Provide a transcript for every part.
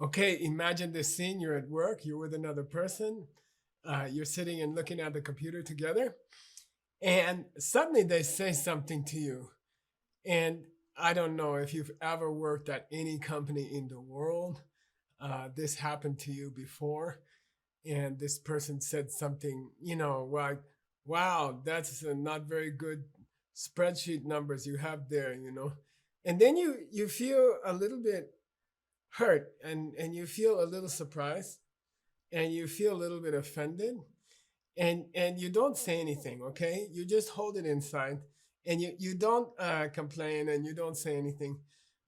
Okay, imagine this scene. You're at work, you're with another person, you're sitting and looking at the computer together, and suddenly they say something to you. And I don't know if you've ever worked at any company in the world. This happened to you before, and this person said something, like, wow, that's not very good spreadsheet numbers you have there, And then you feel a little bit hurt, and you feel a little surprised, and you feel a little bit offended, and you don't say anything, okay? You just hold it inside, and you don't complain, and you don't say anything.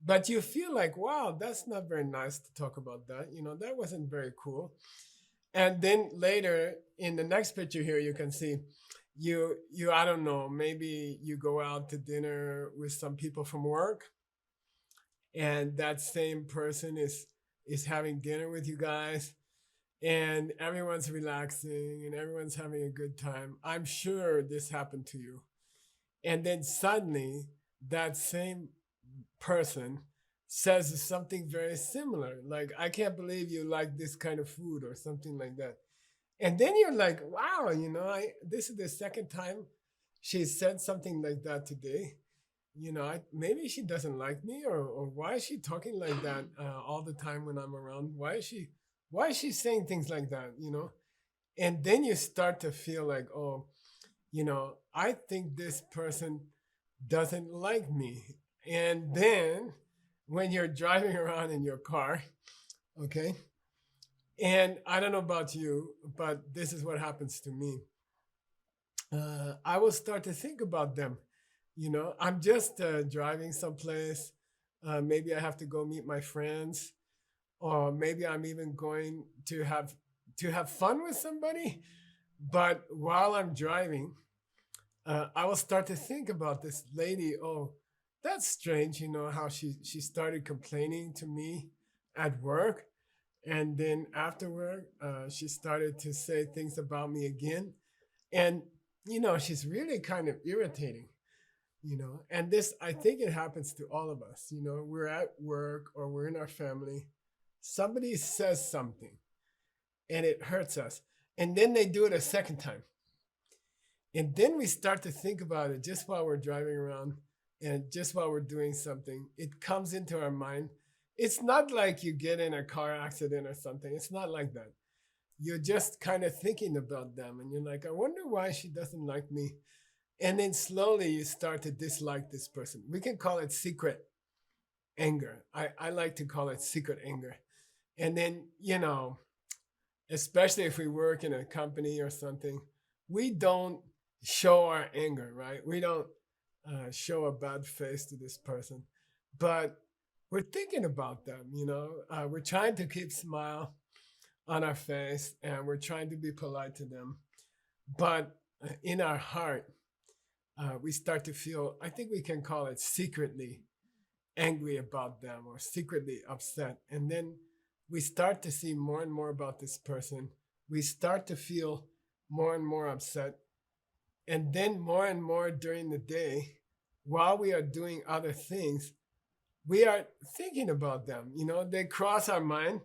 But you feel like, wow, that's not very nice to talk about that. That wasn't very cool. And then later in the next picture here, you can see you I don't know, maybe you go out to dinner with some people from work, and that same person is having dinner with you guys, and everyone's relaxing and everyone's having a good time. I'm sure this happened to you. And then suddenly that same person says something very similar, like, I can't believe you like this kind of food, or something like that. And then you're like, wow, this is the second time she said something like that today. Maybe she doesn't like me, or why is she talking like that all the time when I'm around? Why is she saying things like that, And then you start to feel like, oh, I think this person doesn't like me. And then when you're driving around in your car, okay, and I don't know about you, but this is what happens to me. I will start to think about them. I'm just driving someplace. Maybe I have to go meet my friends, or maybe I'm even going to have fun with somebody. But while I'm driving, I will start to think about this lady. Oh, that's strange, how she started complaining to me at work. And then afterward, she started to say things about me again. And, she's really kind of irritating, And this, I think it happens to all of us. We're at work or we're in our family. Somebody says something and it hurts us. And then they do it a second time. And then we start to think about it just while we're driving around, and just while we're doing something. It comes into our mind. It's not like you get in a car accident or something. It's not like that. You're just kind of thinking about them, and you're like, I wonder why she doesn't like me. And then slowly you start to dislike this person. We can call it secret anger. I like to call it secret anger. And then, especially if we work in a company or something, we don't show our anger, right? We don't show a bad face to this person. But we're thinking about them, we're trying to keep a smile on our face, and we're trying to be polite to them. But in our heart, we start to feel, I think we can call it secretly angry about them, or secretly upset. And then we start to see more and more about this person. We start to feel more and more upset. And then more and more during the day, while we are doing other things, we are thinking about them. They cross our mind,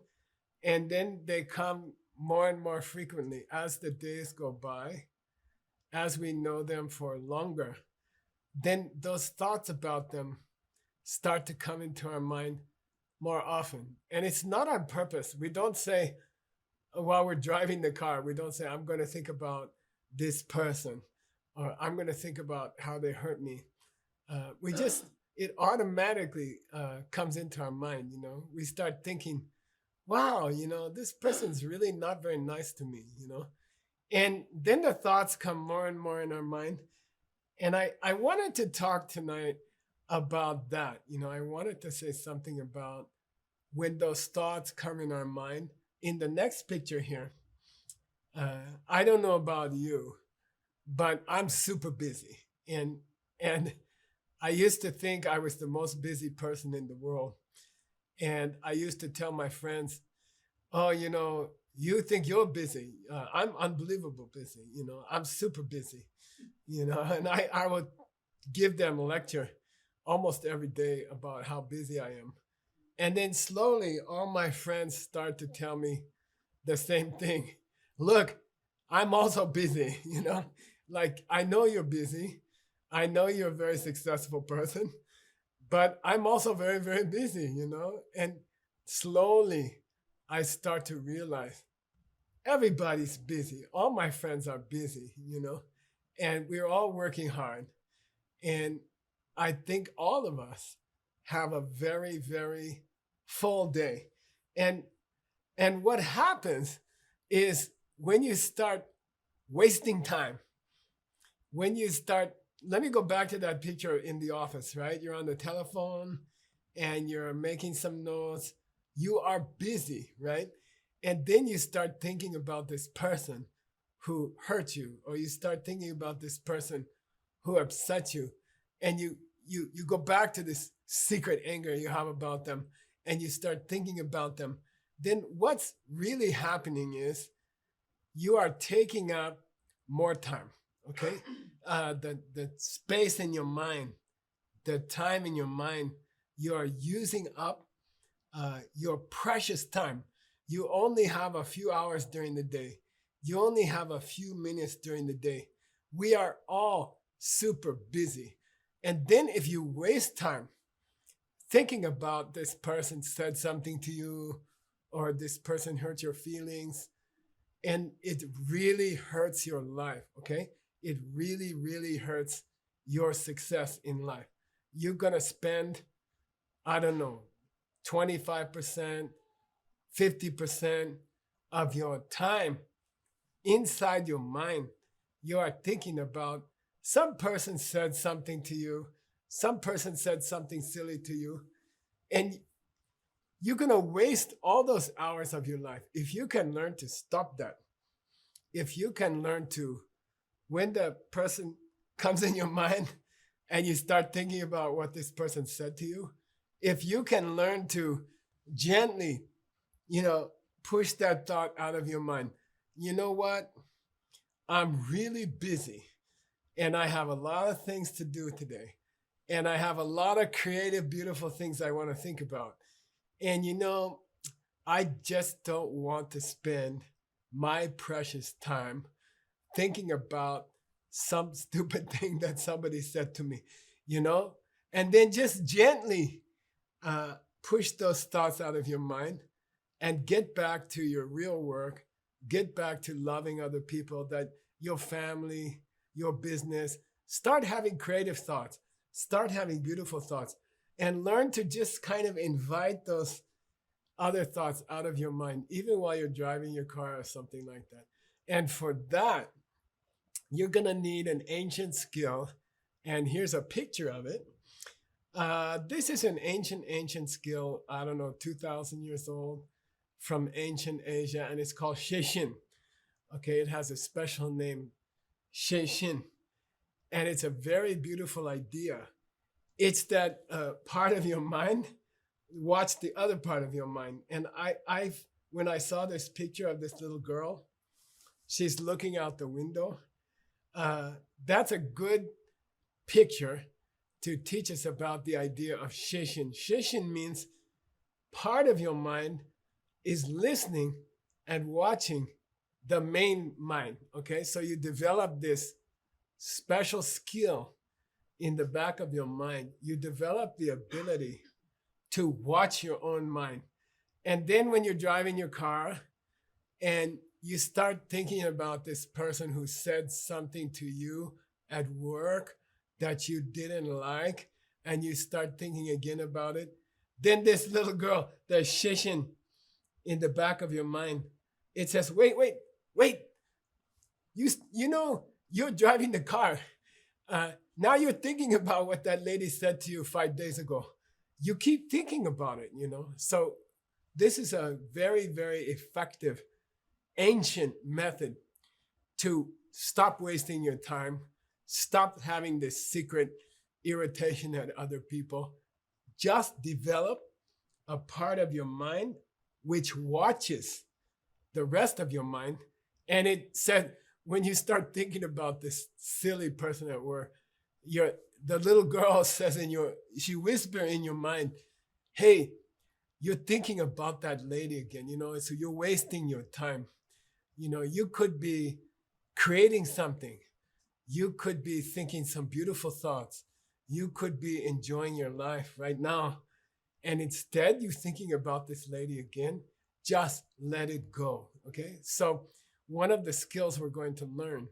and then they come more and more frequently as the days go by, as we know them for longer. Then those thoughts about them start to come into our mind more often. And it's not on purpose. We don't say, while we're driving the car, we don't say, I'm going to think about this person, or I'm going to think about how they hurt me. It automatically comes into our mind. We start thinking, wow, this person's really not very nice to me, And then the thoughts come more and more in our mind. And I wanted to talk tonight about that. I wanted to say something about when those thoughts come in our mind. In the next picture here, I don't know about you, but I'm super busy. And I used to think I was the most busy person in the world. And I used to tell my friends, oh, you think you're busy. I'm unbelievable busy. I'm super busy, and I would give them a lecture almost every day about how busy I am. And then slowly, all my friends start to tell me the same thing. Look, I'm also busy, like I know you're busy. I know you're a very successful person, but I'm also very, very busy, And slowly, I start to realize everybody's busy. All my friends are busy, and we're all working hard. And I think all of us have a very, very full day. And what happens is when you start wasting time, let me go back to that picture in the office, right? You're on the telephone and you're making some notes. You are busy, right? And then you start thinking about this person who hurt you, or you start thinking about this person who upset you. And you go back to this secret anger you have about them, and you start thinking about them. Then what's really happening is you are taking up more time, okay? The space in your mind, the time in your mind, you are using up your precious time. You only have a few hours during the day. You only have a few minutes during the day. We are all super busy. And then if you waste time thinking about this person said something to you, or this person hurt your feelings, and it really hurts your life, okay? It really, really hurts your success in life. You're gonna spend, 25%, 50% of your time inside your mind. You are thinking about some person said something to you, some person said something silly to you, and you're gonna waste all those hours of your life. If you can learn to stop that, if you can learn to, when the person comes in your mind and you start thinking about what this person said to you, if you can learn to gently, push that thought out of your mind. You know what? I'm really busy and I have a lot of things to do today. And I have a lot of creative, beautiful things I want to think about. And I just don't want to spend my precious time thinking about some stupid thing that somebody said to me, And then just gently push those thoughts out of your mind and get back to your real work, get back to loving other people, that your family, your business. Start having creative thoughts, start having beautiful thoughts, and learn to just kind of invite those other thoughts out of your mind, even while you're driving your car or something like that. And for that, you're gonna need an ancient skill. And here's a picture of it. This is an ancient skill, 2,000 years old, from ancient Asia, and it's called Sheishin. Okay, it has a special name, Sheishin. And it's a very beautiful idea. It's that part of your mind, watch the other part of your mind. And when I saw this picture of this little girl, she's looking out the window. That's a good picture to teach us about the idea of Sheishin. Sheishin means part of your mind is listening and watching the main mind, okay? So you develop this special skill in the back of your mind. You develop the ability to watch your own mind. And then when you're driving your car and you start thinking about this person who said something to you at work that you didn't like, and you start thinking again about it, then this little girl, the Sheishin in the back of your mind, it says, wait, you're driving the car. Now you're thinking about what that lady said to you 5 days ago. You keep thinking about it, So this is a very, very effective ancient method to stop wasting your time, stop having this secret irritation at other people. Just develop a part of your mind which watches the rest of your mind. And it said, when you start thinking about this silly person at work, the little girl says she whispers in your mind, hey, you're thinking about that lady again, so you're wasting your time. You could be creating something. You could be thinking some beautiful thoughts. You could be enjoying your life right now. And instead, you're thinking about this lady again. Just let it go, okay? So one of the skills we're going to learn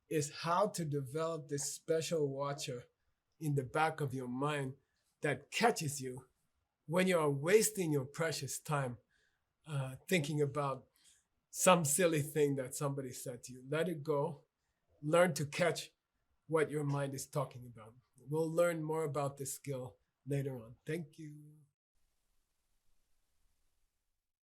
is how to develop this special watcher in the back of your mind that catches you when you are wasting your precious time thinking about some silly thing that somebody said to you. Let it go. Learn to catch what your mind is talking about. We'll learn more about this skill later on. Thank you.